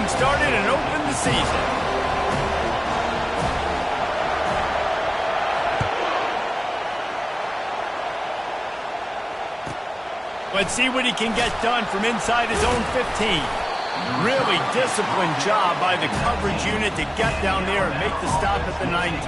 game started and opened the season. Let's see what he can get done from inside his own 15. Really disciplined job by the coverage unit to get down there and make the stop at the 19.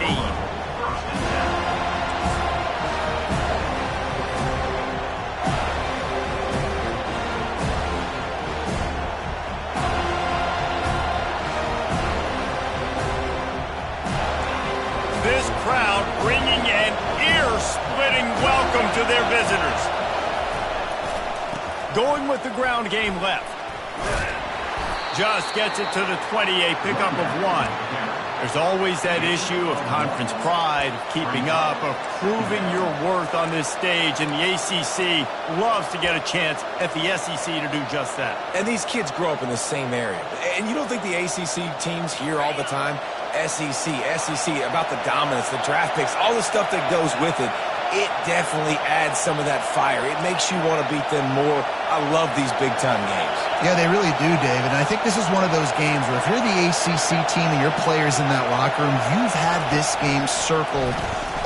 This crowd bringing an ear-splitting welcome to their visitors. Going with the ground game left. Just gets it to the 28, pickup of 1. There's always that issue of conference pride, of keeping up, of proving your worth on this stage, and the ACC loves to get a chance at the SEC to do just that. And these kids grow up in the same area. And you don't think the ACC teams hear all the time, SEC, about the dominance, the draft picks, all the stuff that goes with it. It definitely adds some of that fire. It makes you want to beat them more. I love these big-time games. Yeah, they really do, David. And I think this is one of those games where if you're the ACC team and your players in that locker room, you've had this game circled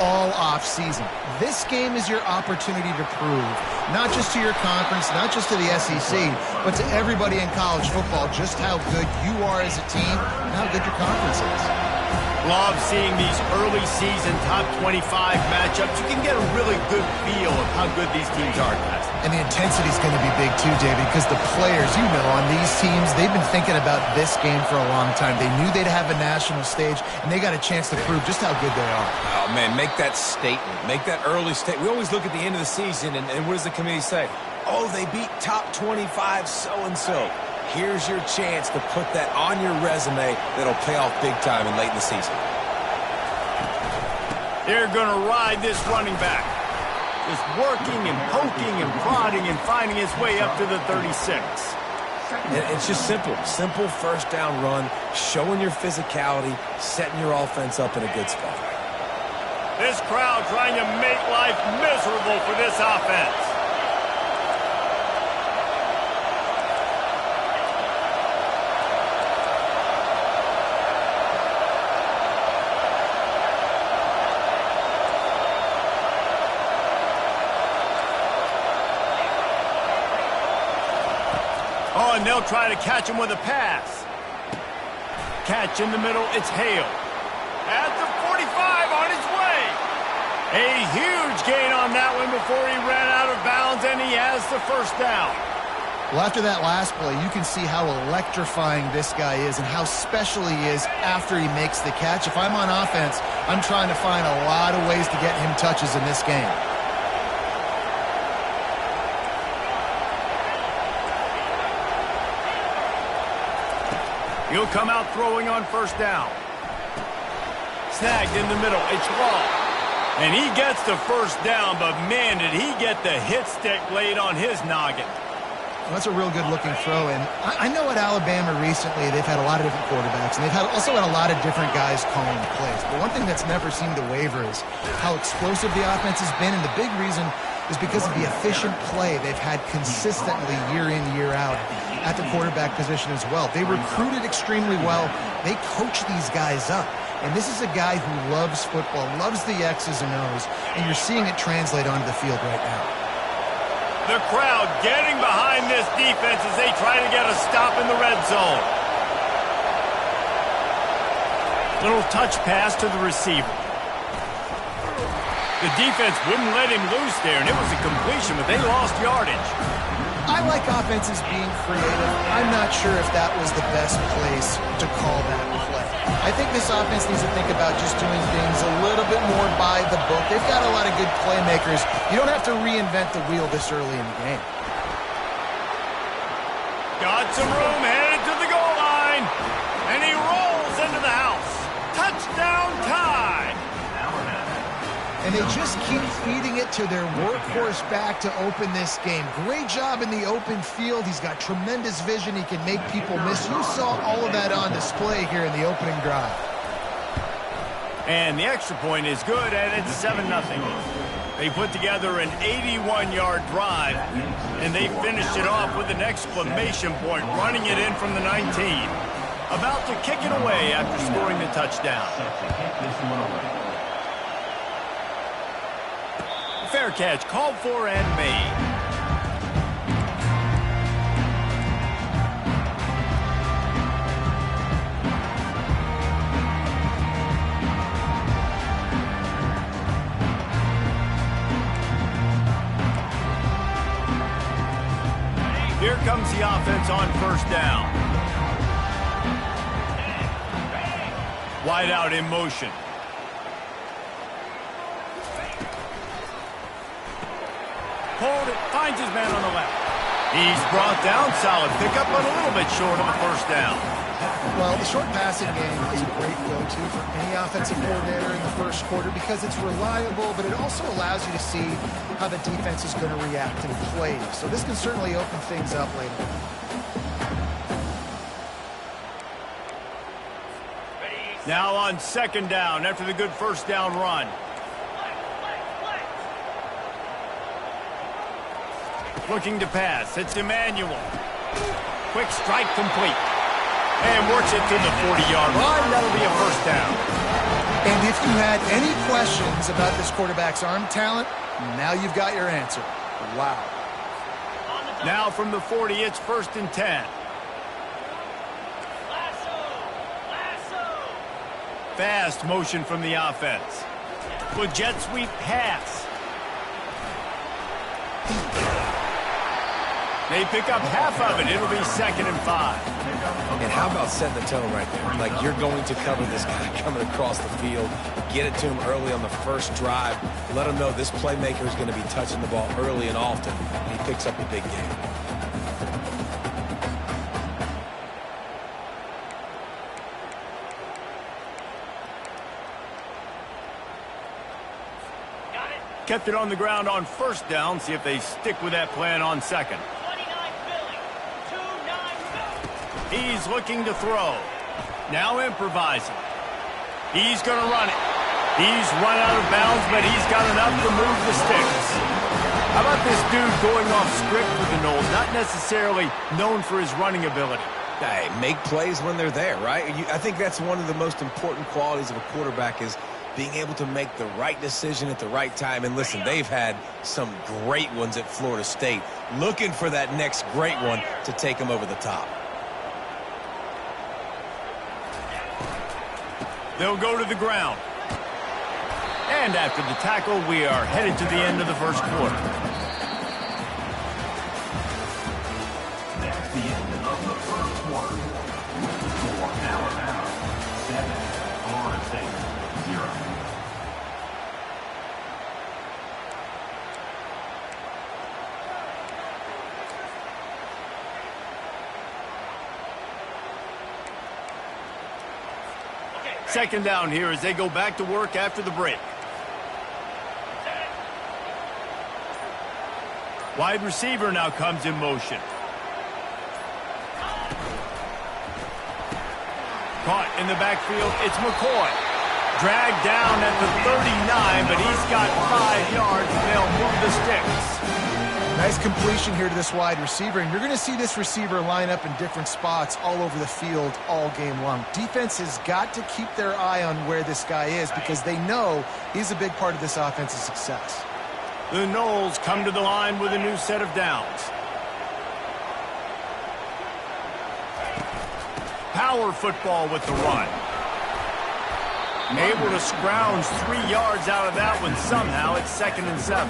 all off-season. This game is your opportunity to prove, not just to your conference, not just to the SEC, but to everybody in college football, just how good you are as a team and how good your conference is. Love seeing these early season top 25 matchups. You can get a really good feel of how good these teams are, guys. And the intensity is going to be big too, David, because the players, you know, on these teams, they've been thinking about this game for a long time. They knew they'd have a national stage, and they got a chance to prove just how good they are. Oh, man, make that statement. Make that early statement. We always look at the end of the season, and what does the committee say? Oh, they beat top 25 so-and-so. Here's your chance to put that on your resume that'll pay off big time and late in the season. They're going to ride this running back. Just working and poking and prodding and finding his way up to the 36. And it's just simple. Simple first down run, showing your physicality, setting your offense up in a good spot. This crowd trying to make life miserable for this offense. Oh, and they'll try to catch him with a pass. Catch in the middle, it's Hale. At the 45, on his way. A huge gain on that one before he ran out of bounds, and he has the first down. Well, after that last play, you can see how electrifying this guy is and how special he is after he makes the catch. If I'm on offense, I'm trying to find a lot of ways to get him touches in this game. He'll come out throwing on first down. Snagged in the middle. It's Raw. And he gets the first down, but man, did he get the hit stick laid on his noggin. Well, that's a real good-looking throw. And I know at Alabama recently they've had a lot of different quarterbacks, and they've also had a lot of different guys calling the plays. But one thing that's never seemed to waver is how explosive the offense has been, and the big reason is because of the efficient play they've had consistently year in, year out at the quarterback position as well. They recruited extremely well. They coach these guys up. And this is a guy who loves football, loves the X's and O's, and you're seeing it translate onto the field right now. The crowd getting behind this defense as they try to get a stop in the red zone. Little touch pass to the receiver. The defense wouldn't let him loose there, and it was a completion, but they lost yardage. I like offenses being creative. I'm not sure if that was the best place to call that play. I think this offense needs to think about just doing things a little bit more by the book. They've got a lot of good playmakers. You don't have to reinvent the wheel this early in the game. Got some room, headed to the goal line, and he rolls into the house. Touchdown tie. And they just keep feeding it to their workhorse back to open this game. Great job in the open field. He's got tremendous vision. He can make people miss. You saw all of that on display here in the opening drive. And the extra point is good, and it's 7-0. They put together an 81-yard drive, and they finished it off with an exclamation point, running it in from the 19. About to kick it away after scoring the touchdown. Fair catch, called for and made. Here comes the offense on first down. Wide out in motion. Hold it, finds his man on the left. He's brought down, solid pickup, but a little bit short of a first down. Well, the short passing game is a great go-to for any offensive coordinator in the first quarter because it's reliable, but it also allows you to see how the defense is going to react in plays. So this can certainly open things up later. Now on second down after the good first down run. Looking to pass. It's Emmanuel. Quick strike complete. And works it to the 40-yard line. That'll be a first down. And if you had any questions about this quarterback's arm talent, now you've got your answer. Wow. Now from the 40, it's 1st and 10. Fast motion from the offense. With jet sweep pass. They pick up half of it. It'll be 2nd and 5. And how about setting the tone right there? Like, you're going to cover this guy coming across the field. Get it to him early on the first drive. Let him know this playmaker is going to be touching the ball early and often. And he picks up the big game. Kept it on the ground on first down. See if they stick with that plan on second. He's looking to throw. Now improvising. He's going to run it. He's run out of bounds, but he's got enough to move the sticks. How about this dude going off script with the Noles? Not necessarily known for his running ability. Hey, make plays when they're there, right? I think that's one of the most important qualities of a quarterback is being able to make the right decision at the right time. And listen, they've had some great ones at Florida State. Looking for that next great one to take them over the top. They'll go to the ground. And after the tackle, we are headed to the end of the first quarter. That's the end of the first quarter. For Alabama, 7, Florida State, 0. Second down here as they go back to work after the break. Wide receiver now comes in motion. Caught in the backfield, it's McCoy. Dragged down at the 39, but he's got 5 yards, and they'll move the sticks. Nice completion here to this wide receiver, and you're going to see this receiver line up in different spots all over the field all game long. Defense has got to keep their eye on where this guy is because they know he's a big part of this offense's success. The Noles come to the line with a new set of downs. Power football with the run. Able to scrounge 3 yards out of that one somehow. It's 2nd and 7.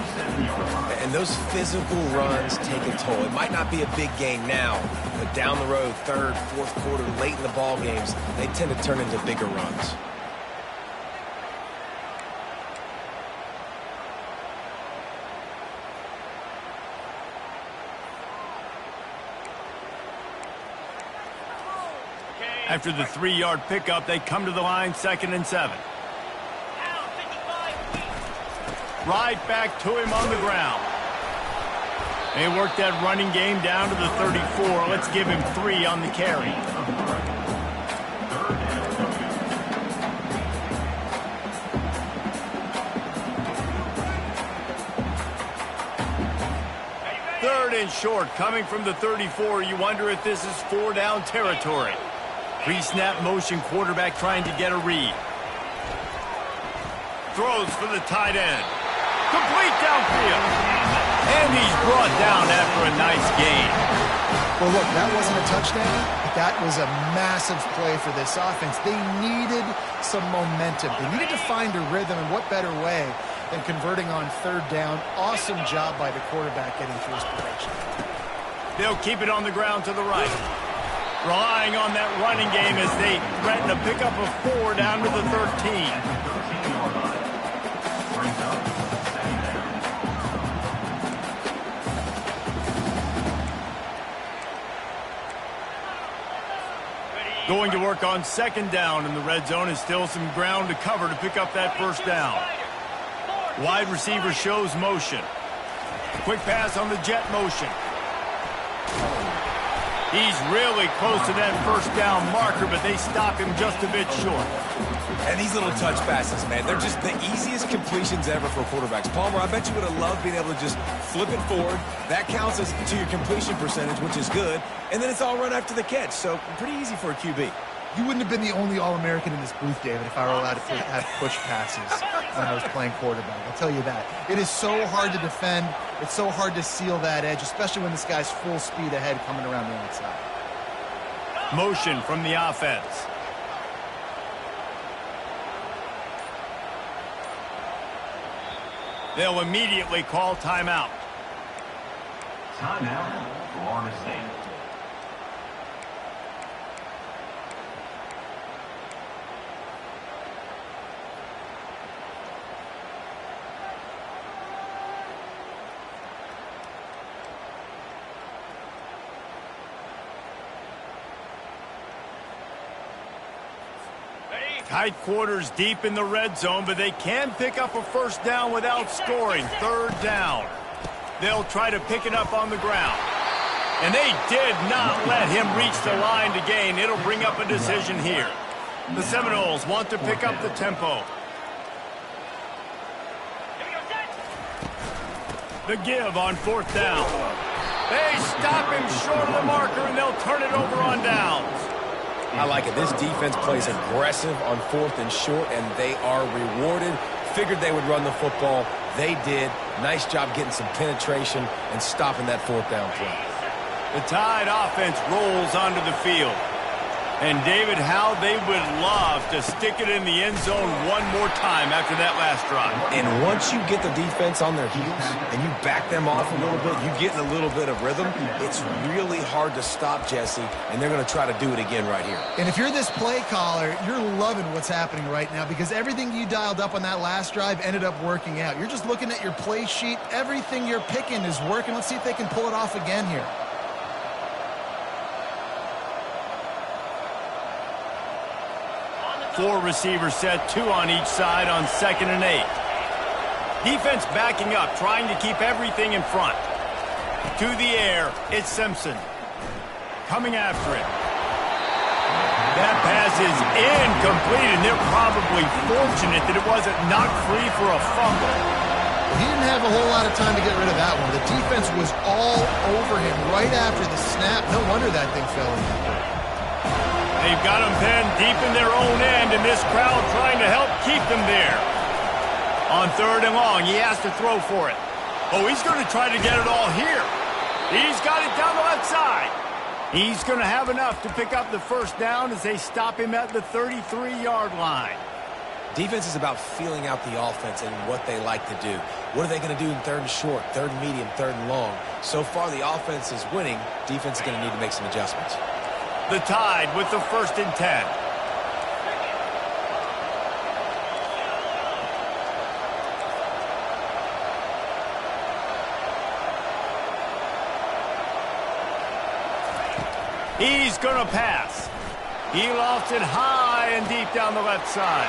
And those physical runs take a toll. It might not be a big gain now, but down the road, 3rd, 4th quarter, late in the ball games, they tend to turn into bigger runs. After the 3-yard pickup, they come to the line, 2nd and 7. Right back to him on the ground. They work that running game down to the 34. Let's give him 3 on the carry. Third and short, coming from the 34. You wonder if this is 4-down territory. Pre-snap motion quarterback trying to get a read. Throws for the tight end. Complete downfield. And he's brought down after a nice gain. Well, look, that wasn't a touchdown, but that was a massive play for this offense. They needed some momentum. They needed to find a rhythm, and what better way than converting on third down. Awesome job by the quarterback getting through his protection. They'll keep it on the ground to the right. Relying on that running game as they threaten a pickup of 4 down to the 13. Going to work on second down in the red zone, and still some ground to cover to pick up that first down. Wide receiver shows motion. Quick pass on the jet motion. He's really close to that first down marker, but they stop him just a bit short. And these little touch passes, man, they're just the easiest completions ever for quarterbacks. Palmer, I bet you would have loved being able to just flip it forward. That counts as to your completion percentage, which is good. And then it's all run after the catch, so pretty easy for a QB. You wouldn't have been the only All-American in this booth, David, if I were allowed to have push passes when I was playing quarterback. I'll tell you that. It is so hard to defend. It's so hard to seal that edge, especially when this guy's full speed ahead coming around the outside. Motion from the offense. They'll immediately call timeout. Timeout, Florida State. Tight quarters deep in the red zone, but they can pick up a first down without scoring. Third down. They'll try to pick it up on the ground. And they did not let him reach the line to gain. It'll bring up a decision here. The Seminoles want to pick up the tempo. The give on fourth down. They stop him short of the marker, and they'll turn it over on downs. I like it. This defense plays aggressive on fourth and short, and they are rewarded. Figured they would run the football. They did. Nice job getting some penetration and stopping that fourth down play. The Tide offense rolls onto the field. And, David, how they would love to stick it in the end zone one more time after that last drive. And once you get the defense on their heels and you back them off a little bit, you get in a little bit of rhythm, it's really hard to stop, Jesse, and they're going to try to do it again right here. And if you're this play caller, you're loving what's happening right now because everything you dialed up on that last drive ended up working out. You're just looking at your play sheet. Everything you're picking is working. Let's see if they can pull it off again here. Four receivers set, 2 on each side on 2nd and 8. Defense backing up, trying to keep everything in front. To the air, it's Simpson. Coming after it. That pass is incomplete, and they're probably fortunate that it wasn't knocked free for a fumble. He didn't have a whole lot of time to get rid of that one. The defense was all over him right after the snap. No wonder that thing fell in. They've got them pinned deep in their own end, and this crowd trying to help keep them there. On 3rd and long, he has to throw for it. Oh, he's going to try to get it all here. He's got it down the left side. He's going to have enough to pick up the first down as they stop him at the 33-yard line. Defense is about feeling out the offense and what they like to do. What are they going to do in 3rd and short, 3rd and medium, 3rd and long? So far, the offense is winning. Defense is going to need to make some adjustments. The Tide with the 1st and 10. He's going to pass. He lofts it high and deep down the left side.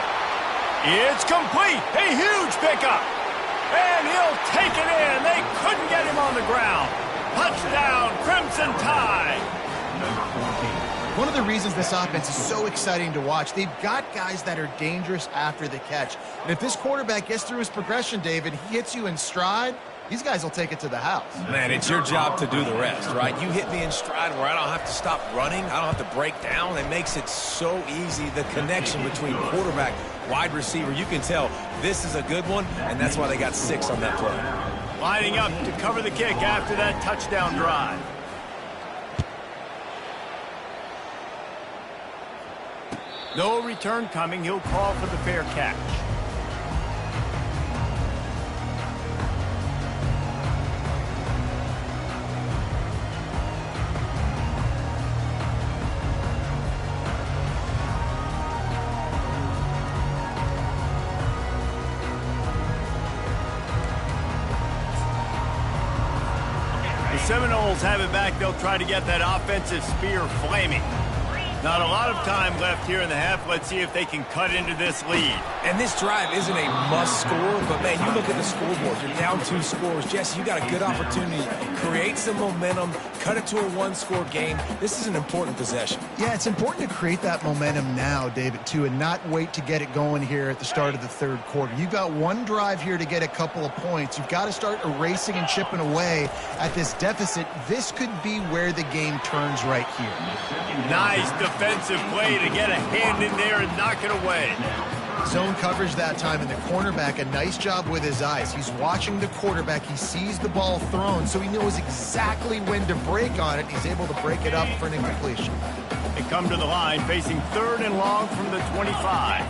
It's complete. A huge pickup. And he'll take it in. They couldn't get him on the ground. Touchdown, Crimson Tide. One of the reasons this offense is so exciting to watch, they've got guys that are dangerous after the catch. And if this quarterback gets through his progression, David, he hits you in stride, these guys will take it to the house. Man, it's your job to do the rest, right? You hit me in stride where I don't have to stop running. I don't have to break down. It makes it so easy, the connection between quarterback, wide receiver. You can tell this is a good one, and that's why they got 6 on that play. Lining up to cover the kick after that touchdown drive. No return coming. He'll call for the fair catch. The Seminoles have it back. They'll try to get that offensive spear flaming. Not a lot of time left here in the half. Let's see if they can cut into this lead. And this drive isn't a must score, but, man, you look at the scoreboard. You're down 2 scores. Jesse, you got a good opportunity. Create some momentum. Cut it to a 1-score game. This is an important possession. Yeah, it's important to create that momentum now, David, too, and not wait to get it going here at the start of the third quarter. You've got one drive here to get a couple of points. You've got to start erasing and chipping away at this deficit. This could be where the game turns right here. Nice defensive play to get a hand in there and knock it away. Zone coverage that time, and the cornerback, a nice job with his eyes. He's watching the quarterback. He sees the ball thrown, so he knows exactly when to break on it. He's able to break it up for an incompletion. They come to the line, facing 3rd and long from the 25.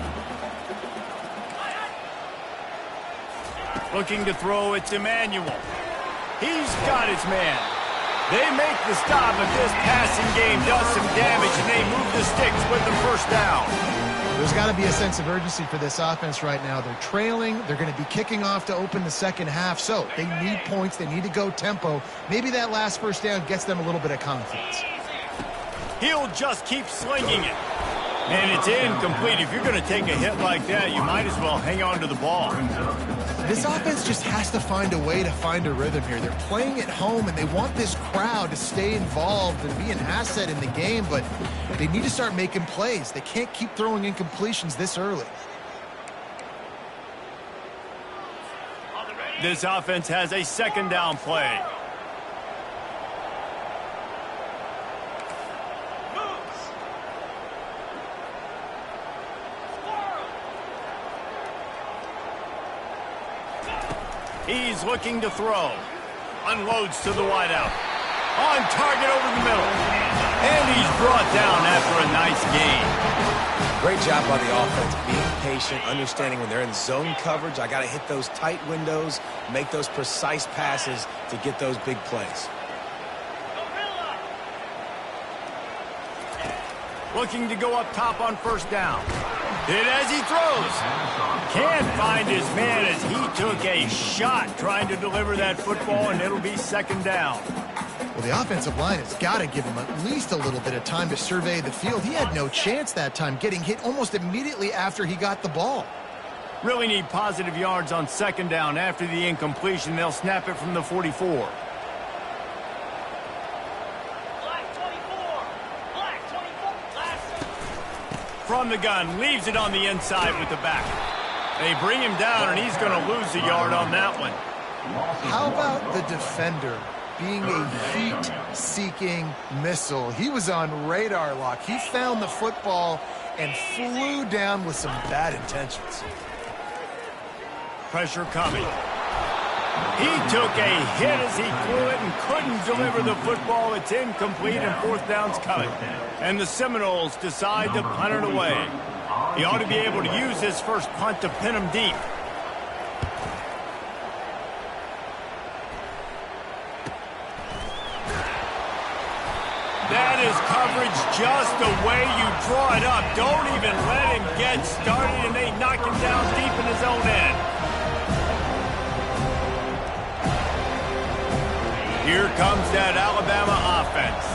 Looking to throw, it's Emmanuel. He's got his man. They make the stop, but this passing game does some damage, and they move the sticks with the first down. There's got to be a sense of urgency for this offense right now. They're trailing. They're going to be kicking off to open the second half, so they need points. They need to go tempo. Maybe that last first down gets them a little bit of confidence. He'll just keep slinging it. And it's incomplete. If you're going to take a hit like that, you might as well hang on to the ball. This offense just has to find a way to find a rhythm here. They're playing at home, and they want this crowd to stay involved and be an asset in the game, but they need to start making plays. They can't keep throwing incompletions this early. This offense has a 2nd down play. He's looking to throw. Unloads to the wideout. On target over the middle. And he's brought down after a nice gain. Great job by the offense, being patient, understanding when they're in zone coverage, I got to hit those tight windows, make those precise passes to get those big plays. Looking to go up top on 1st down. Hit as he throws. Can't find his man as he took a shot trying to deliver that football, and it'll be 2nd down. Well, the offensive line has got to give him at least a little bit of time to survey the field. He had no chance that time, getting hit almost immediately after he got the ball. Really need positive yards on 2nd down. After the incompletion, they'll snap it from the 44. From the gun, leaves it on the inside with the back. They bring him down, and he's going to lose a yard on that one. How about the defender being a heat-seeking missile? He was on radar lock. He found the football and flew down with some bad intentions. Pressure coming. He took a hit as he threw it and couldn't deliver the football. It's incomplete, and 4th down's coming. And the Seminoles decide to punt it away. He ought to be able to use his first punt to pin him deep. That is coverage just the way you draw it up. Don't even let him get started, and they knock him down deep in his own end. Here comes that Alabama offense.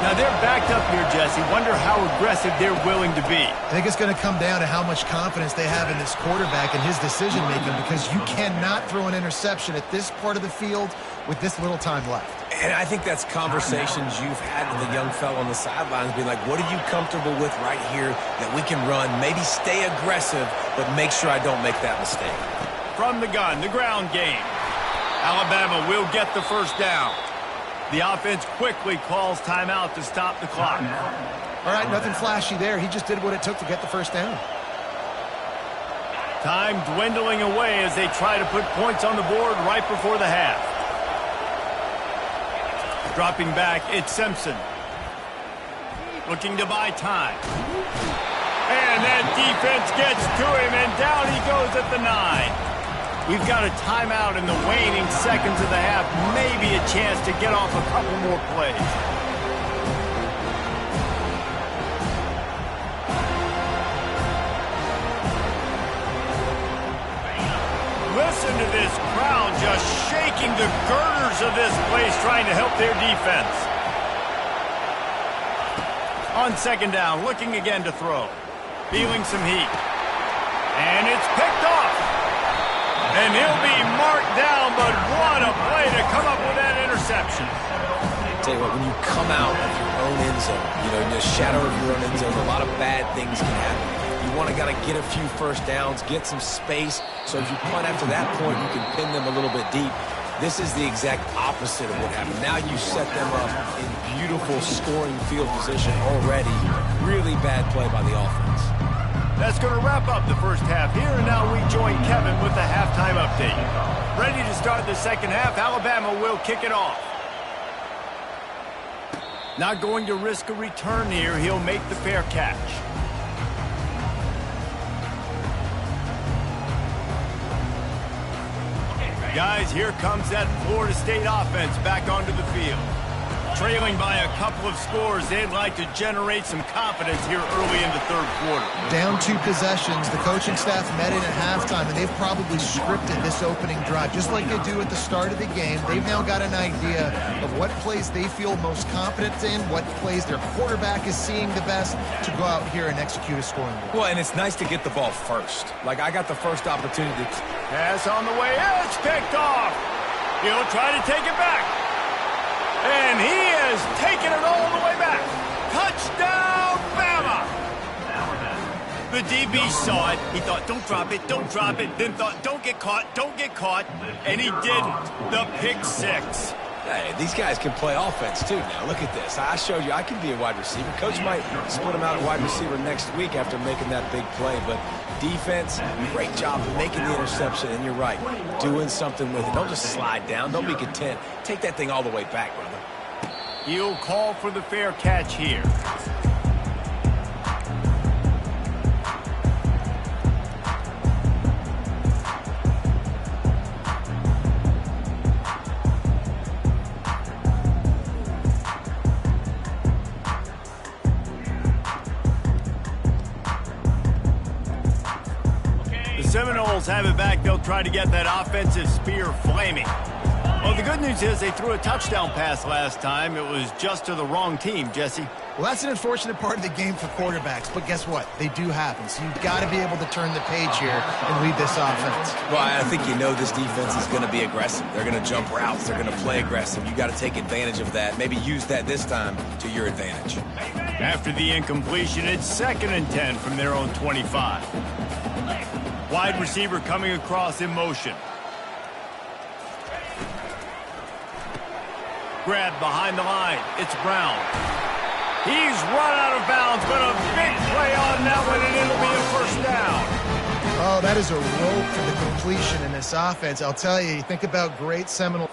Now, they're backed up here, Jesse. Wonder how aggressive they're willing to be. I think it's going to come down to how much confidence they have in this quarterback and his decision-making, because you cannot throw an interception at this part of the field with this little time left. And I think that's conversations you've had with the young fellow on the sidelines, being like, what are you comfortable with right here that we can run? Maybe stay aggressive, but make sure I don't make that mistake. From the gun, the ground game. Alabama will get the first down. The offense quickly calls timeout to stop the clock. All right, nothing flashy there. He just did what it took to get the first down. Time dwindling away as they try to put points on the board right before the half. Dropping back, it's Simpson. Looking to buy time. And that defense gets to him, and down he goes at the 9. We've got a timeout in the waning seconds of the half. Maybe a chance to get off a couple more plays. Listen to this crowd just shaking the girders of this place, trying to help their defense. On second down, looking again to throw. Feeling some heat. And it's picked off. And he'll be marked down, but what a play to come up with that interception. Tell you what, when you come out of your own end zone, in the shadow of your own end zone, a lot of bad things can happen. You want to get a few first downs, get some space, so if you punt after that point, you can pin them a little bit deep. This is the exact opposite of what happened. Now you set them up in beautiful scoring field position already. Really bad play by the offense. That's going to wrap up the first half here, and now we join Kevin with the halftime update. Ready to start the second half, Alabama will kick it off. Not going to risk a return here. He'll make the fair catch. Guys, here comes that Florida State offense back onto the field. Trailing by a couple of scores, they'd like to generate some confidence here early in the third quarter. Down 2 possessions, the coaching staff met in at halftime, and they've probably scripted this opening drive, just like they do at the start of the game. They've now got an idea of what plays they feel most confident in, what plays their quarterback is seeing the best to go out here and execute a scoring goal. Well, and it's nice to get the ball first. Like, I got the first opportunity to... Pass on the way, it's picked off. He'll try to take it back. And he has taken it all the way back. Touchdown, Bama! The DB saw it. He thought, don't drop it, don't drop it. Then thought, don't get caught, don't get caught. And he didn't. The pick 6. Hey, these guys can play offense, too, now. Look at this. I showed you I can be a wide receiver. Coach might split him out at wide receiver next week after making that big play. But defense, great job making the interception. And you're right, doing something with it. Don't just slide down. Don't be content. Take that thing all the way back, brother. He'll call for the fair catch here. Seminoles have it back. They'll try to get that offensive spear flaming. Well, the good news is they threw a touchdown pass last time. It was just to the wrong team, Jesse. Well, that's an unfortunate part of the game for quarterbacks, but guess what? They do happen. So you've got to be able to turn the page here and lead this offense. Well, I think this defense is going to be aggressive. They're going to jump routes. They're going to play aggressive. You got to take advantage of that. Maybe use that this time to your advantage. After the incompletion, it's 2nd and 10 from their own 25. Wide receiver coming across in motion. Grab behind the line. It's Brown. He's run out of bounds, but a big play on that one, and it'll be a first down. Oh, that is a rope for the completion in this offense. I'll tell you, you think about great Seminole.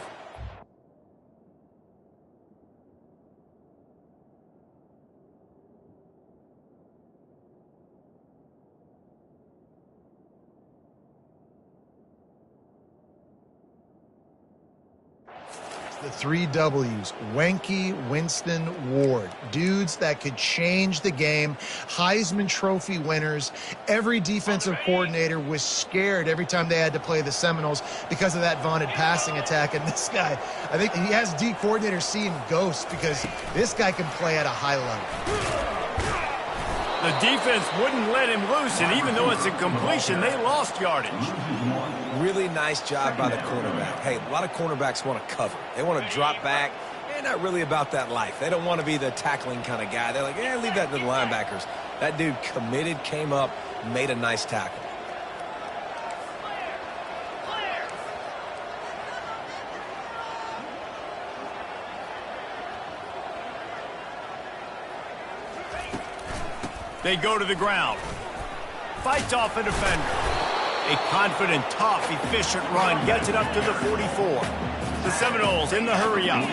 The 3 W's, Wenke, Winston, Ward. Dudes that could change the game. Heisman Trophy winners. Every defensive coordinator was scared every time they had to play the Seminoles because of that vaunted passing attack. And this guy, I think he has D coordinators seeing ghosts because this guy can play at a high level. The defense wouldn't let him loose, and even though it's a completion, they lost yardage. Really nice job by the cornerback. Hey, a lot of cornerbacks want to cover. They want to drop back. They're not really about that life. They don't want to be the tackling kind of guy. They're like, leave that to the linebackers. That dude committed, came up, made a nice tackle. They go to the ground. Fights off a defender. A confident, tough, efficient run gets it up to the 44. The Seminoles in the hurry up.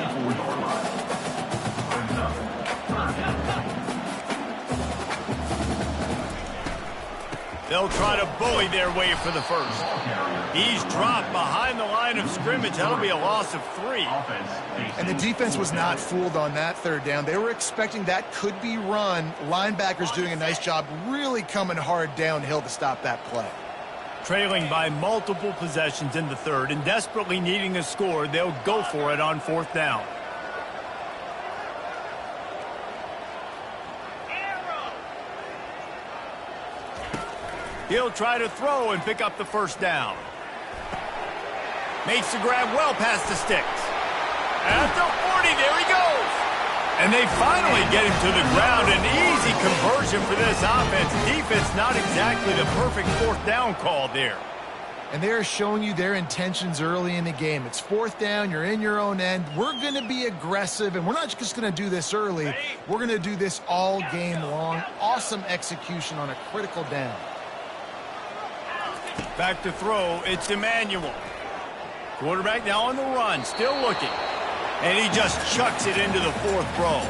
They'll try to bully their way for the first. He's dropped behind the line of scrimmage. That'll be a loss of 3. And the defense was not fooled on that third down. They were expecting that could be run. Linebackers doing a nice job really coming hard downhill to stop that play. Trailing by multiple possessions in the third and desperately needing a score, they'll go for it on 4th down. He'll try to throw and pick up the first down. Makes the grab well past the sticks. At the 40, there he goes. And they finally get him to the ground. An easy conversion for this offense. Defense not exactly the perfect 4th down call there. And they are showing you their intentions early in the game. It's 4th down. You're in your own end. We're going to be aggressive, and we're not just going to do this early. We're going to do this all game long. Awesome execution on a critical down. Back to throw, it's Emmanuel. Quarterback now on the run, still looking. And he just chucks it into the 4th row.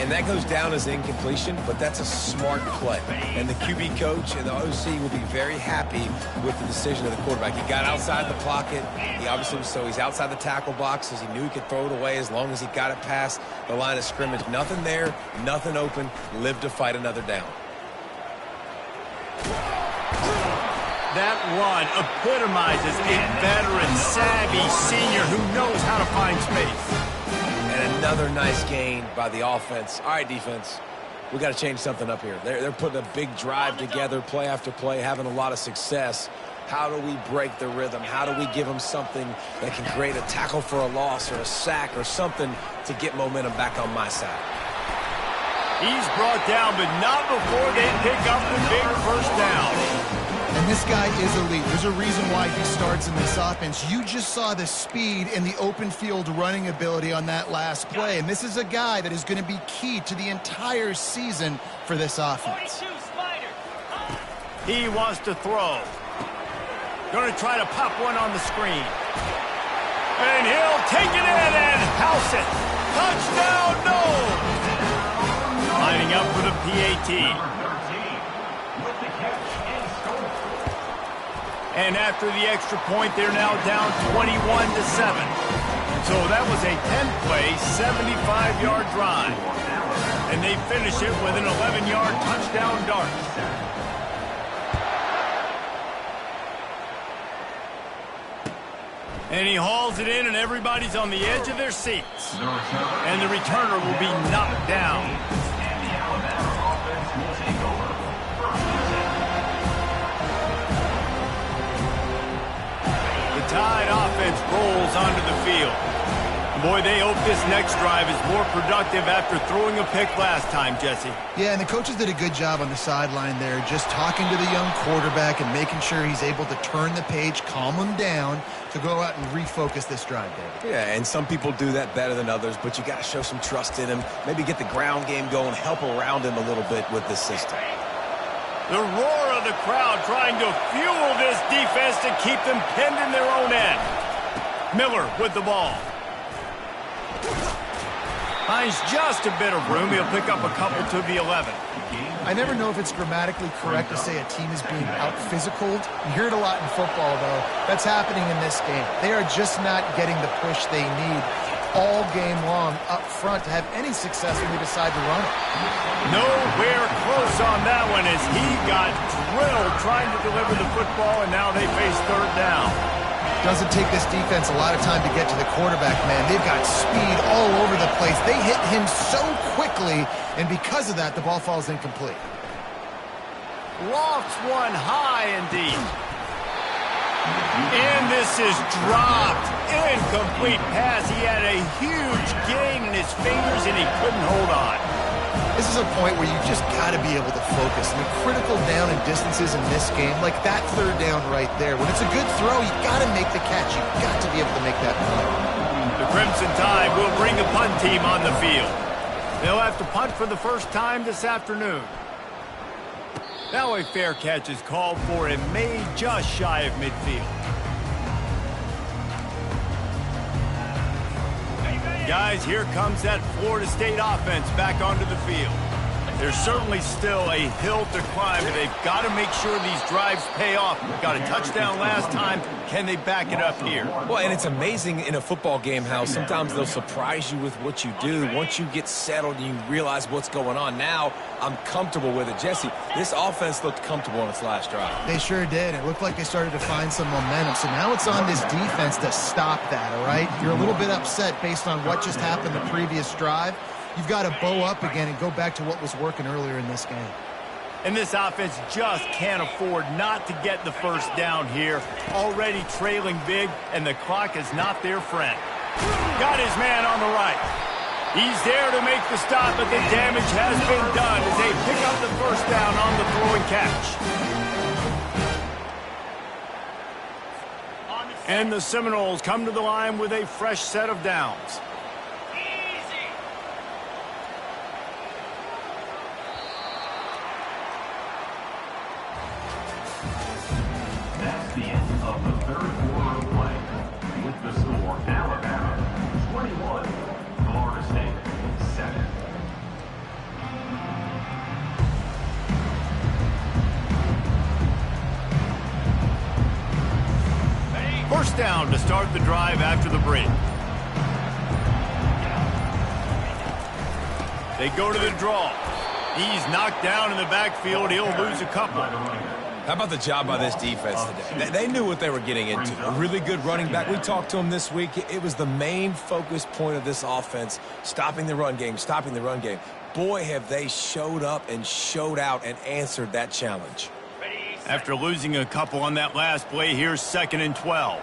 And that goes down as incompletion, but that's a smart play. And the QB coach and the OC will be very happy with the decision of the quarterback. He got outside the pocket. He obviously he's outside the tackle box as he knew he could throw it away as long as he got it past the line of scrimmage. Nothing there, nothing open. Live to fight another down. That run epitomizes a veteran, savvy senior who knows how to find space. And another nice gain by the offense. All right, defense, we got to change something up here. They're putting a big drive together, play after play, having a lot of success. How do we break the rhythm? How do we give them something that can create a tackle for a loss or a sack or something to get momentum back on my side? He's brought down, but not before they pick up the big first down. And this guy is elite. There's a reason why he starts in this offense. You just saw the speed and the open field running ability on that last play. And this is a guy that is going to be key to the entire season for this offense. He wants to throw. Going to try to pop one on the screen. And he'll take it in and house it. Touchdown, no! Lining up for the PAT. And after the extra point, they're now down 21-7. So that was a 10-play, 75-yard drive. And they finish it with an 11-yard touchdown dart. And he hauls it in, and everybody's on the edge of their seats. And the returner will be knocked down. And the Alabama offense will take over. Tide offense rolls onto the field. Boy, they hope this next drive is more productive after throwing a pick last time, Jesse. Yeah, and the coaches did a good job on the sideline there, just talking to the young quarterback and making sure he's able to turn the page, calm him down, to go out and refocus this drive, David. Yeah, and some people do that better than others, but you got to show some trust in him. Maybe get the ground game going, help around him a little bit with this system. The roar of the crowd trying to fuel this defense to keep them pinned in their own end. Miller with the ball. Finds just a bit of room. He'll pick up a couple to the 11. I never know if it's grammatically correct to say a team is being out-physicaled. You hear it a lot in football, though. That's happening in this game. They are just not getting the push they need all game long up front to have any success when they decide to run it. Nowhere close on that one as he got drilled trying to deliver the football, and now they face 3rd down. Doesn't take this defense a lot of time to get to the quarterback, man. They've got speed all over the place. They hit him so quickly, and because of that, the ball falls incomplete. Lofts one high indeed. And this is dropped. Incomplete pass. He had a huge gain in his fingers, and he couldn't hold on. This is a point where you just got to be able to focus. And the critical down and distances in this game, like that 3rd down right there, when it's a good throw, you got to make the catch. You got to be able to make that play. The Crimson Tide will bring a punt team on the field. They'll have to punt for the first time this afternoon. Now a fair catch is called for and made just shy of midfield. Guys, here comes that Florida State offense back onto the field. There's certainly still a hill to climb, but they've got to make sure these drives pay off. Got a touchdown last time. Can they back it up here? Well, and it's amazing in a football game how sometimes they'll surprise you with what you do. Once you get settled and you realize what's going on, now I'm comfortable with it. Jesse, this offense looked comfortable on its last drive. They sure did. It looked like they started to find some momentum. So now it's on this defense to stop that, all right? You're a little bit upset based on what just happened the previous drive. You've got to bow up again and go back to what was working earlier in this game. And this offense just can't afford not to get the first down here. Already trailing big, and the clock is not their friend. Got his man on the right. He's there to make the stop, but the damage has been done as they pick up the first down on the throw and catch. And the Seminoles come to the line with a fresh set of downs. That's the end of the third quarter of play. With the score, Alabama 21, Florida State 7. First down to start the drive after the break. They go to the draw. He's knocked down in the backfield. He'll lose a couple. How about the job by this defense today? They knew what they were getting into. A really good running back. We talked to him this week. It was the main focus point of this offense, stopping the run game, stopping the run game. Boy, have they showed up and showed out and answered that challenge. After losing a couple on that last play, here's 2nd and 12.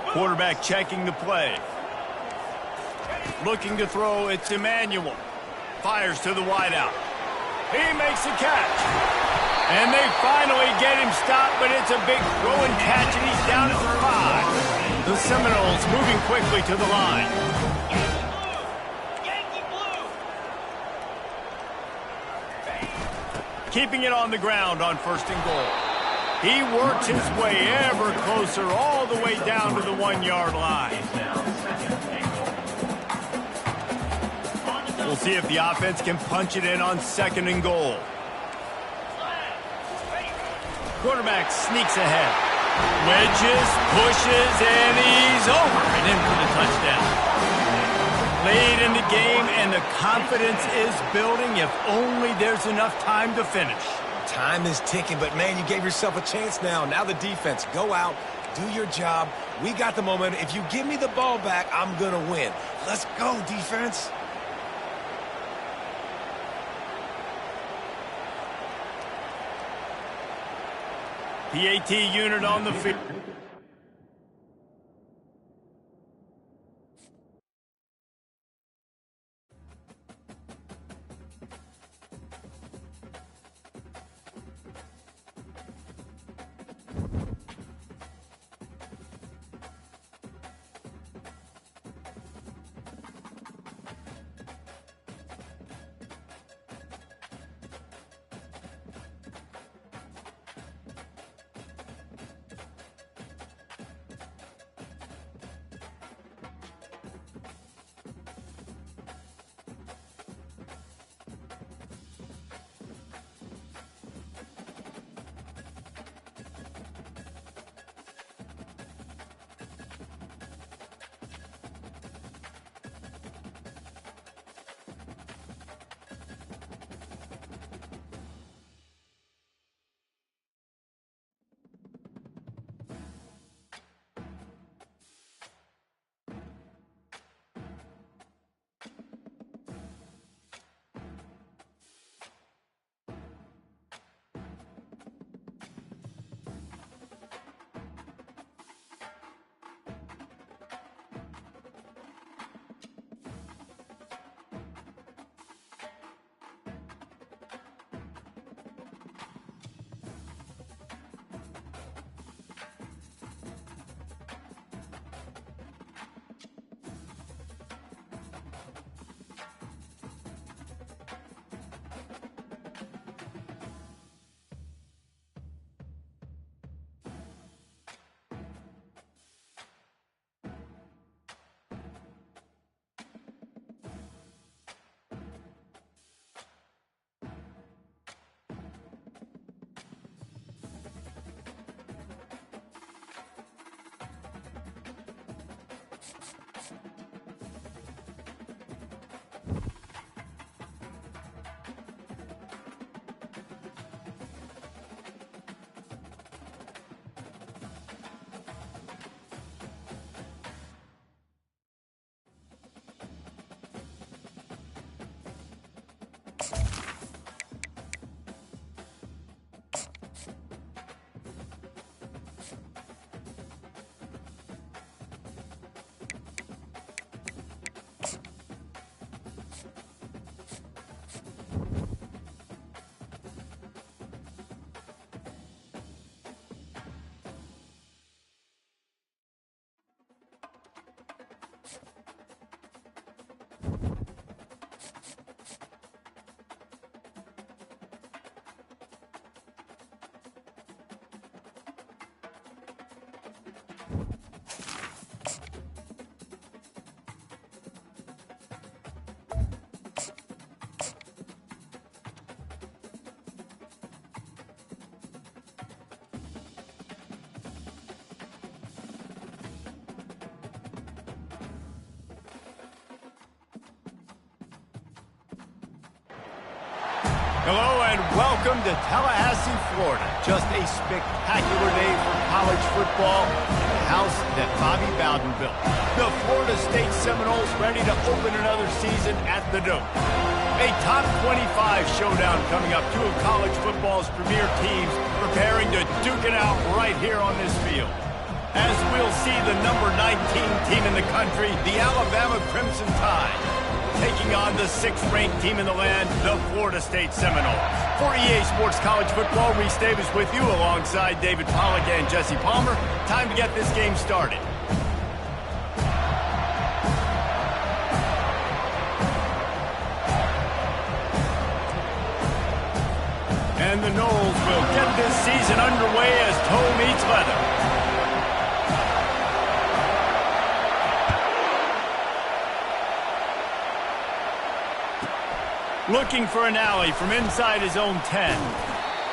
Quarterback checking the play. Looking to throw, it's Emmanuel. Fires to the wideout. He makes a catch. And they finally get him stopped, but it's a big throw and catch, and he's down at the 5. The Seminoles moving quickly to the line. Keeping it on the ground on 1st and goal. He works his way ever closer all the way down to the 1-yard line. We'll see if the offense can punch it in on 2nd and goal. Quarterback sneaks ahead. Wedges, pushes, and he's over and in for the touchdown. Late in the game, and the confidence is building if only there's enough time to finish. Time is ticking, but, man, you gave yourself a chance now. Now the defense, go out, do your job. We got the momentum. If you give me the ball back, I'm going to win. Let's go, defense. PAT unit on the field. Hello and welcome to Tallahassee, Florida. Just a spectacular day for college football in the house that Bobby Bowden built. The Florida State Seminoles ready to open another season at the Dome. A top 25 showdown coming up. Two of college football's premier teams preparing to duke it out right here on this field. As we'll see the number 19 team in the country, the Alabama Crimson Tide, taking on the 6th-ranked team in the land, the Florida State Seminoles. For EA Sports College Football, Reese Davis with you alongside David Pollack and Jesse Palmer. Time to get this game started. And the Noles will get this season underway as toe meets leather. Looking for an alley from inside his own 10.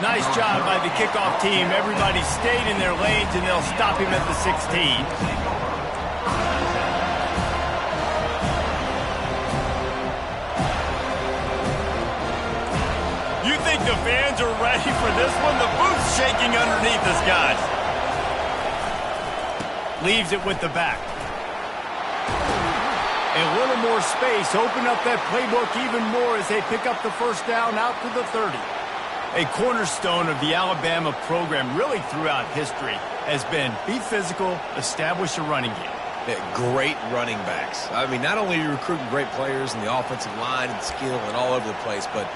Nice job by the kickoff team. Everybody stayed in their lanes, and they'll stop him at the 16. You think the fans are ready for this one? The booth's shaking underneath us, guys. Leaves it with the back. A little more space, open up that playbook even more as they pick up the first down out to the 30. A cornerstone of the Alabama program really throughout history has been be physical, establish a running game. Great running backs. I mean, not only are you recruiting great players in the offensive line and skill and all over the place, but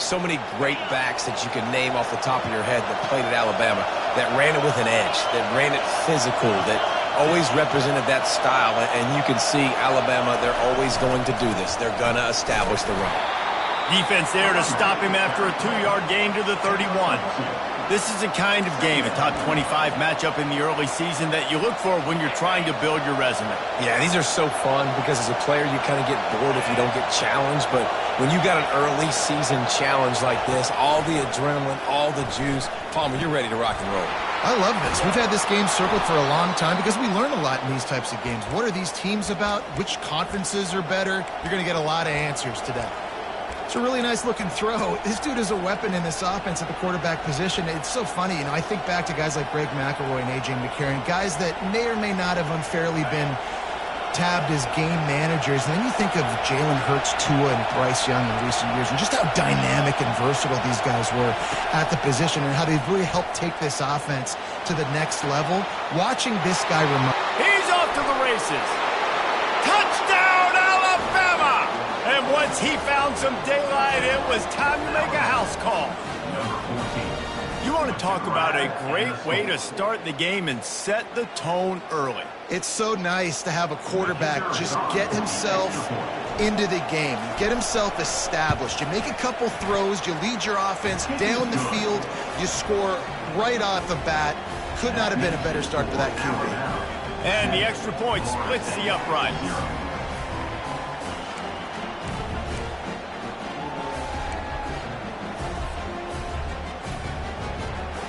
so many great backs that you can name off the top of your head that played at Alabama, that ran it with an edge, that ran it physical, that always represented that style. And you can see Alabama, they're always going to do this. They're going to establish the run. Defense there to stop him after a 2-yard gain to the 31. This is a kind of game, a top 25 matchup in the early season that you look for when you're trying to build your resume. Yeah, these are so fun because as a player you kind of get bored if you don't get challenged. But when you got an early season challenge like this, all the adrenaline, all the juice, Palmer, you're ready to rock and roll. I love this. We've had this game circled for a long time because we learn a lot in these types of games. What are these teams about? Which conferences are better? You're going to get a lot of answers today. It's a really nice-looking throw. This dude is a weapon in this offense at the quarterback position. It's so funny. You know, I think back to guys like Greg McElroy and A.J. McCarron, guys that may or may not have unfairly been tabbed as game managers. And then you think of Jalen Hurts, Tua, and Bryce Young in recent years, and just how dynamic and versatile these guys were at the position and how they've really helped take this offense to the next level. Watching this guy He's off to the races. Touchdown, Alabama! And once he found some daylight, it was time to make a house call. You want to talk about a great way to start the game and set the tone early. It's so nice to have a quarterback just get himself into the game, get himself established. You make a couple throws, you lead your offense down the field, you score right off the bat. Could not have been a better start for that QB. And the extra point splits the uprights.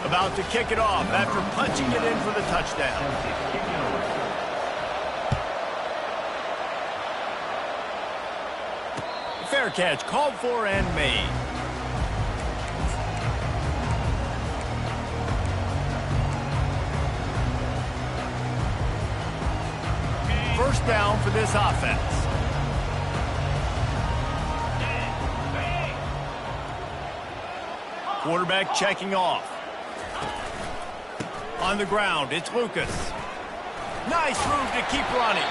About to kick it off after punching it in for the touchdown. Fair catch called for and made. First down for this offense. Quarterback checking off. On the ground, it's Lucas. Nice move to keep running.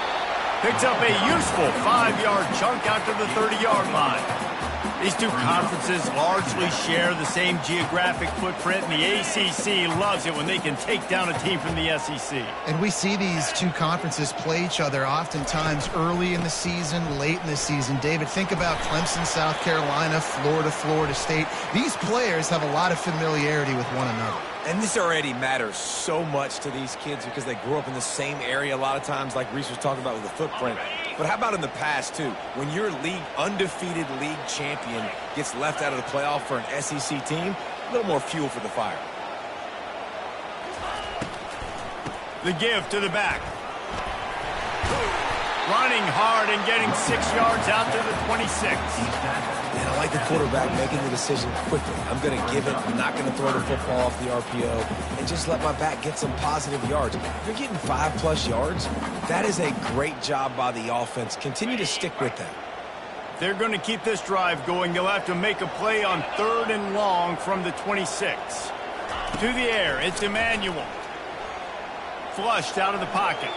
Picks up a useful 5-yard chunk out to the 30-yard line. These two conferences largely share the same geographic footprint, and the ACC loves it when they can take down a team from the SEC. And we see these two conferences play each other oftentimes early in the season, late in the season. David, think about Clemson, South Carolina, Florida, Florida State. These players have a lot of familiarity with one another. And this already matters so much to these kids because they grew up in the same area a lot of times, like Reese was talking about with the footprint. But how about in the past, too? When your undefeated league champion gets left out of the playoff for an SEC team, a little more fuel for the fire. The give to the back. Running hard and getting 6 yards out to the 26. And I like the quarterback making the decision quickly. I'm going to give it. I'm not going to throw the football off the RPO and just let my back get some positive yards. If you're getting 5+ yards, that is a great job by the offense. Continue to stick with that. They're going to keep this drive going. They'll have to make a play on 3rd and long from the 26. To the air, it's Emmanuel. Flushed out of the pocket.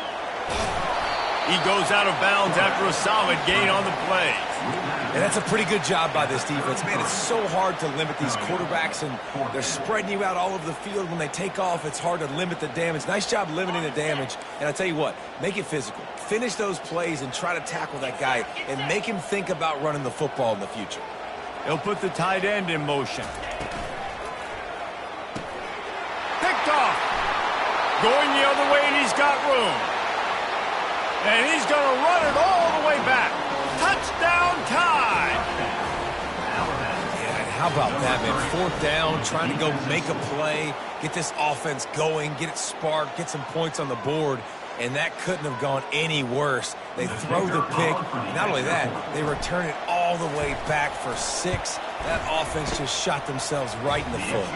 He goes out of bounds after a solid gain on the play. And that's a pretty good job by this defense. Man, it's so hard to limit these quarterbacks, and they're spreading you out all over the field. When they take off, it's hard to limit the damage. Nice job limiting the damage. And I tell you what, make it physical. Finish those plays and try to tackle that guy and make him think about running the football in the future. They'll put the tight end in motion. Picked off. Going the other way, and he's got room. And he's going to run it all the way back. Touchdown time. Yeah, and how about that, man? 4th down, trying to go make a play, get this offense going, get it sparked, get some points on the board, and that couldn't have gone any worse. They throw the pick. Not only that, they return it all the way back for 6. That offense just shot themselves right in the foot.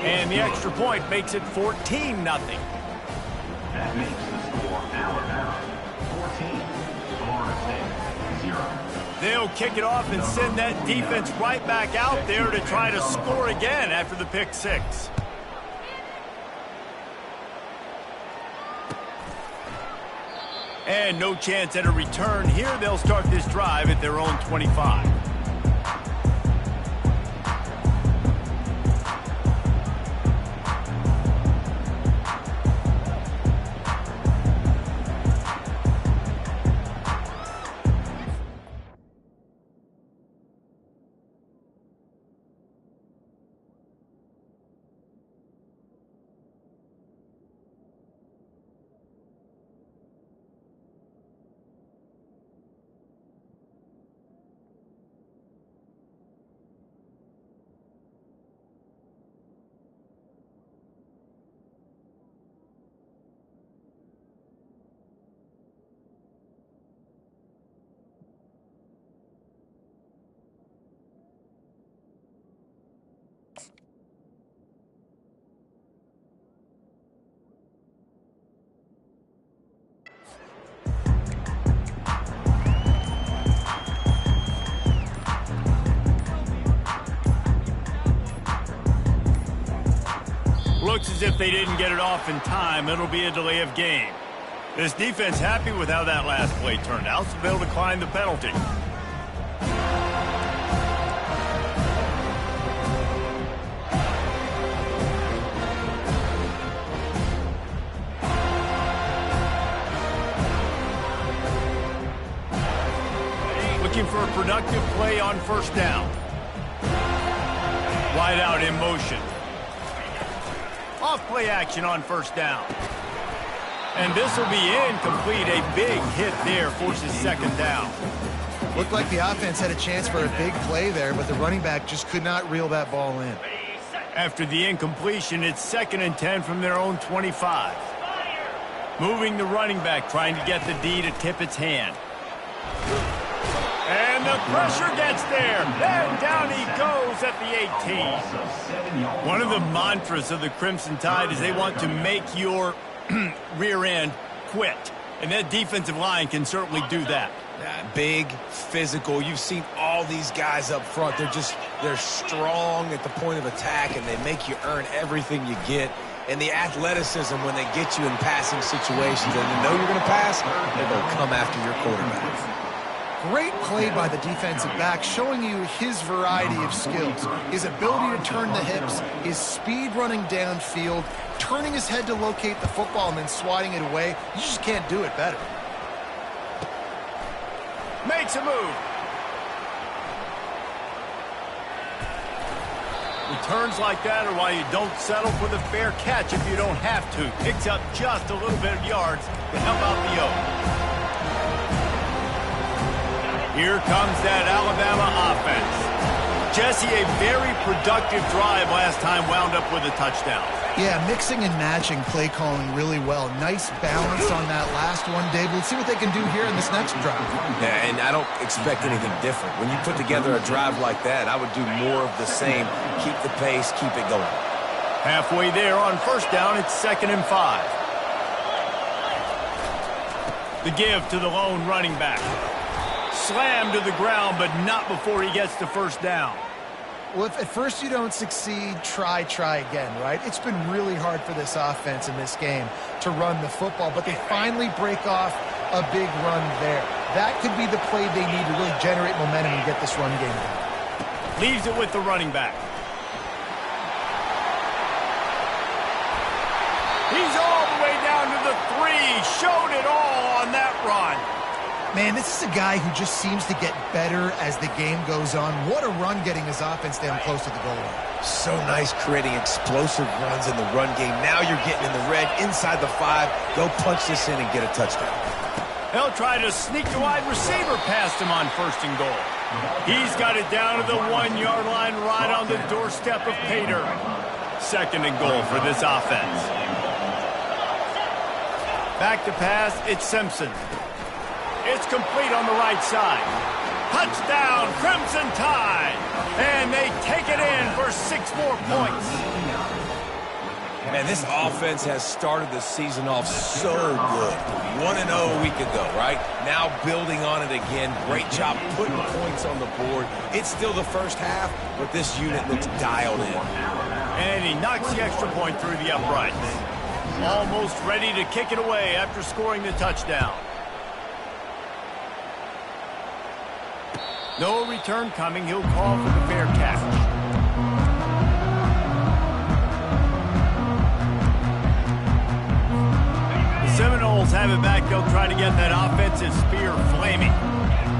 And the extra point makes it 14-0. That makes the score Alabama 14, Florida State 0. They'll kick it off and send that defense right back out there to try to score again after the pick 6. And no chance at a return here. They'll start this drive at their own 25. Looks as if they didn't get it off in time. It'll be a delay of game. This defense happy with how that last play turned out, so they'll decline the penalty. Looking for a productive play on 1st down. Wide out in motion. Off play action on 1st down. And this will be incomplete. A big hit there forces 2nd down. Looked like the offense had a chance for a big play there, but the running back just could not reel that ball in. After the incompletion, it's 2nd and 10 from their own 25. Moving the running back, trying to get the D to tip its hand. And the pressure gets there. And down he goes at the 18. One of the mantras of the Crimson Tide is they want to make your rear end quit. And that defensive line can certainly do that. Big, physical. You've seen all these guys up front. They're strong at the point of attack, and they make you earn everything you get. And the athleticism when they get you in passing situations and they know you're going to pass, they're going to come after your quarterback. Great play by the defensive back, showing you his variety of skills. His ability to turn the hips, his speed running downfield, turning his head to locate the football and then swatting it away. You just can't do it better. Makes a move. Returns like that are why you don't settle for the fair catch if you don't have to. Picks up just a little bit of yards to help out the O. Here comes that Alabama offense. Jesse, a very productive drive last time wound up with a touchdown. Yeah, mixing and matching play calling really well. Nice balance on that last one, Dave. Let's see what they can do here in this next drive. Yeah, and I don't expect anything different. When you put together a drive like that, I would do more of the same. Keep the pace, keep it going. Halfway there on first down, it's 2nd and 5. The give to the lone running back. Slammed to the ground, but not before he gets to first down. Well, if at first you don't succeed, try again, right? It's been really hard for this offense in this game to run the football, but they finally break off a big run there. That could be the play they need to really generate momentum and get this run game going. Leaves it with the running back. He's all the way down to the 3. Showed it all on that run. Man, this is a guy who just seems to get better as the game goes on. What a run getting his offense down close to the goal line. So nice creating explosive runs in the run game. Now you're getting in the red, inside the 5. Go punch this in and get a touchdown. He'll try to sneak the wide receiver past him on 1st and goal. He's got it down to the 1-yard line right on the doorstep of pay dirt. 2nd and goal for this offense. Back to pass, it's Simpson. It's complete on the right side. Touchdown, Crimson Tide. And they take it in for 6 more points. Man, this offense has started the season off so good. 1-0 a week ago, right? Now building on it again. Great job putting points on the board. It's still the first half, but this unit looks dialed in. And he knocks the extra point through the uprights. Almost ready to kick it away after scoring the touchdown. No return coming. He'll call for the fair catch. The Seminoles have it back. They'll try to get that offensive spear flaming.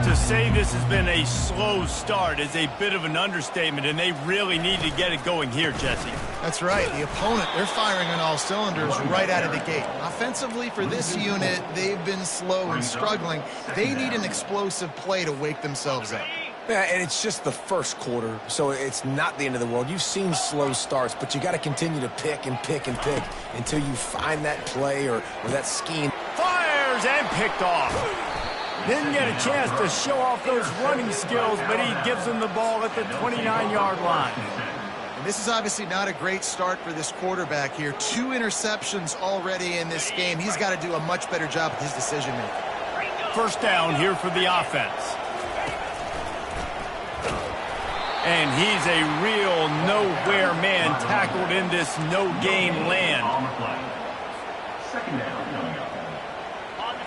To say this has been a slow start is a bit of an understatement, and they really need to get it going here, Jesse. That's right. The opponent, they're firing on all cylinders right out of the gate. Offensively, for this unit, they've been slow and struggling. They need an explosive play to wake themselves up. Yeah, and it's just the first quarter, so it's not the end of the world. You've seen slow starts, but you got to continue to pick and pick and pick until you find that play or that scheme. Fires and picked off. Didn't get a chance to show off those running skills, but he gives them the ball at the 29-yard line. And this is obviously not a great start for this quarterback here. 2 interceptions already in this game. He's got to do a much better job with his decision-making. First down here for the offense. And he's a real nowhere man tackled in this no-game land.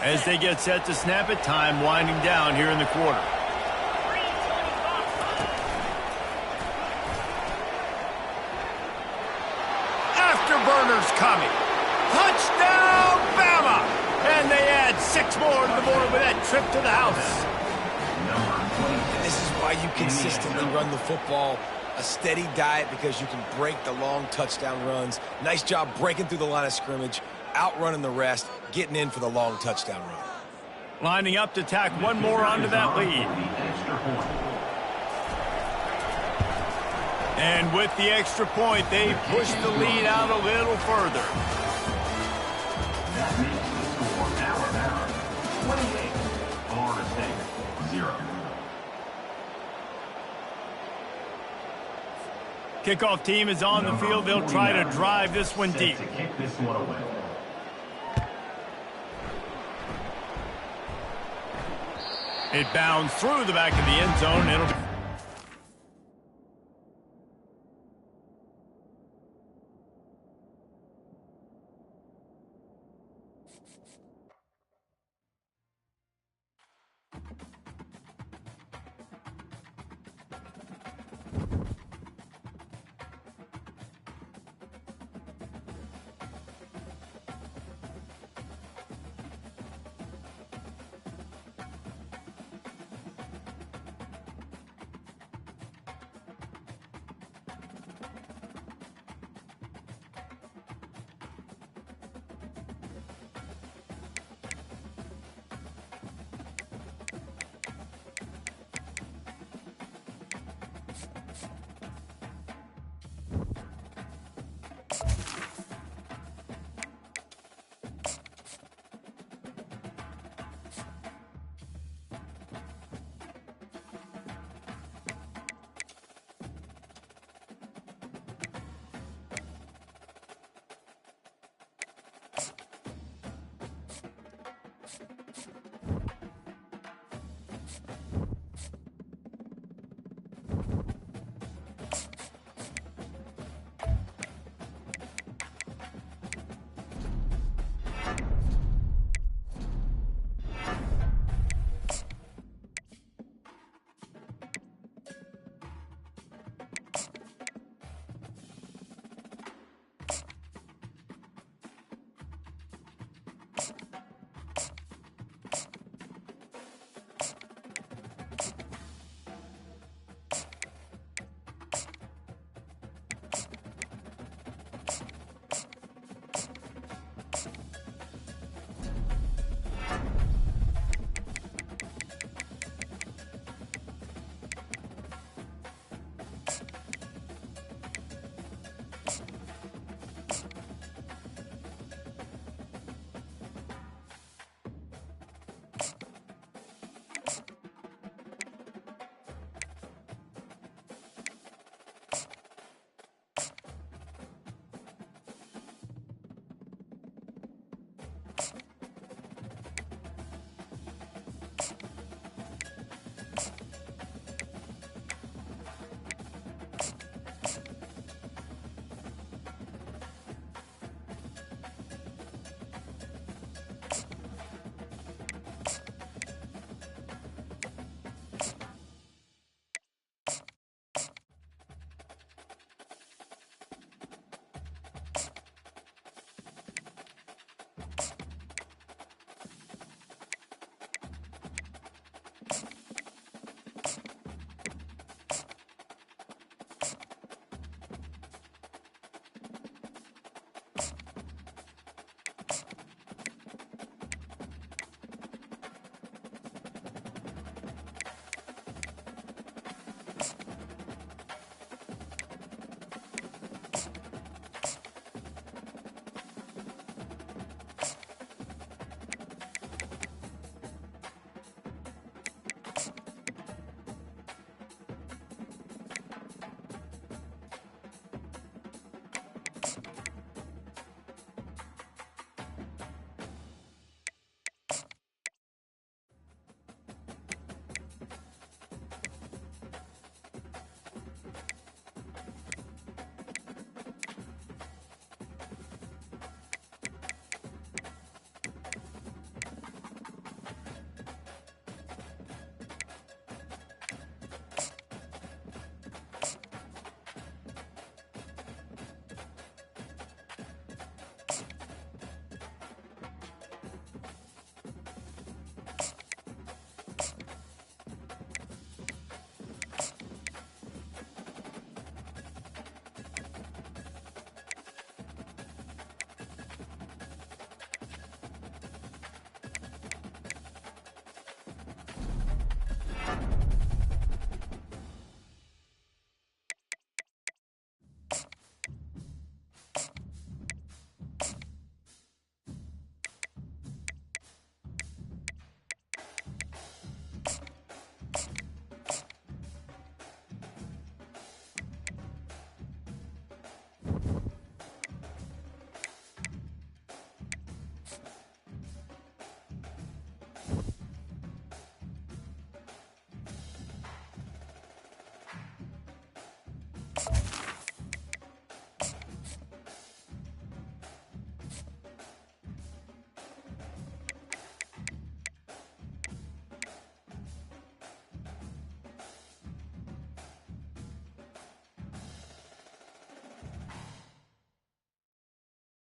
As they get set to snap it, time winding down here in the quarter. Afterburners coming. Touchdown, Bama! And they add 6 more to the board with that trip to the house. This is why you consistently run the football. A steady diet because you can break the long touchdown runs. Nice job breaking through the line of scrimmage, outrunning the rest, getting in for the long touchdown run. Lining up to tack one more onto that lead. And with the extra point, they push the lead out a little further. That makes the score Alabama 28, Florida State 0. Kickoff team is on the field. They'll try to drive this one deep. To kick this one away. It bounds through the back of the end zone. It'll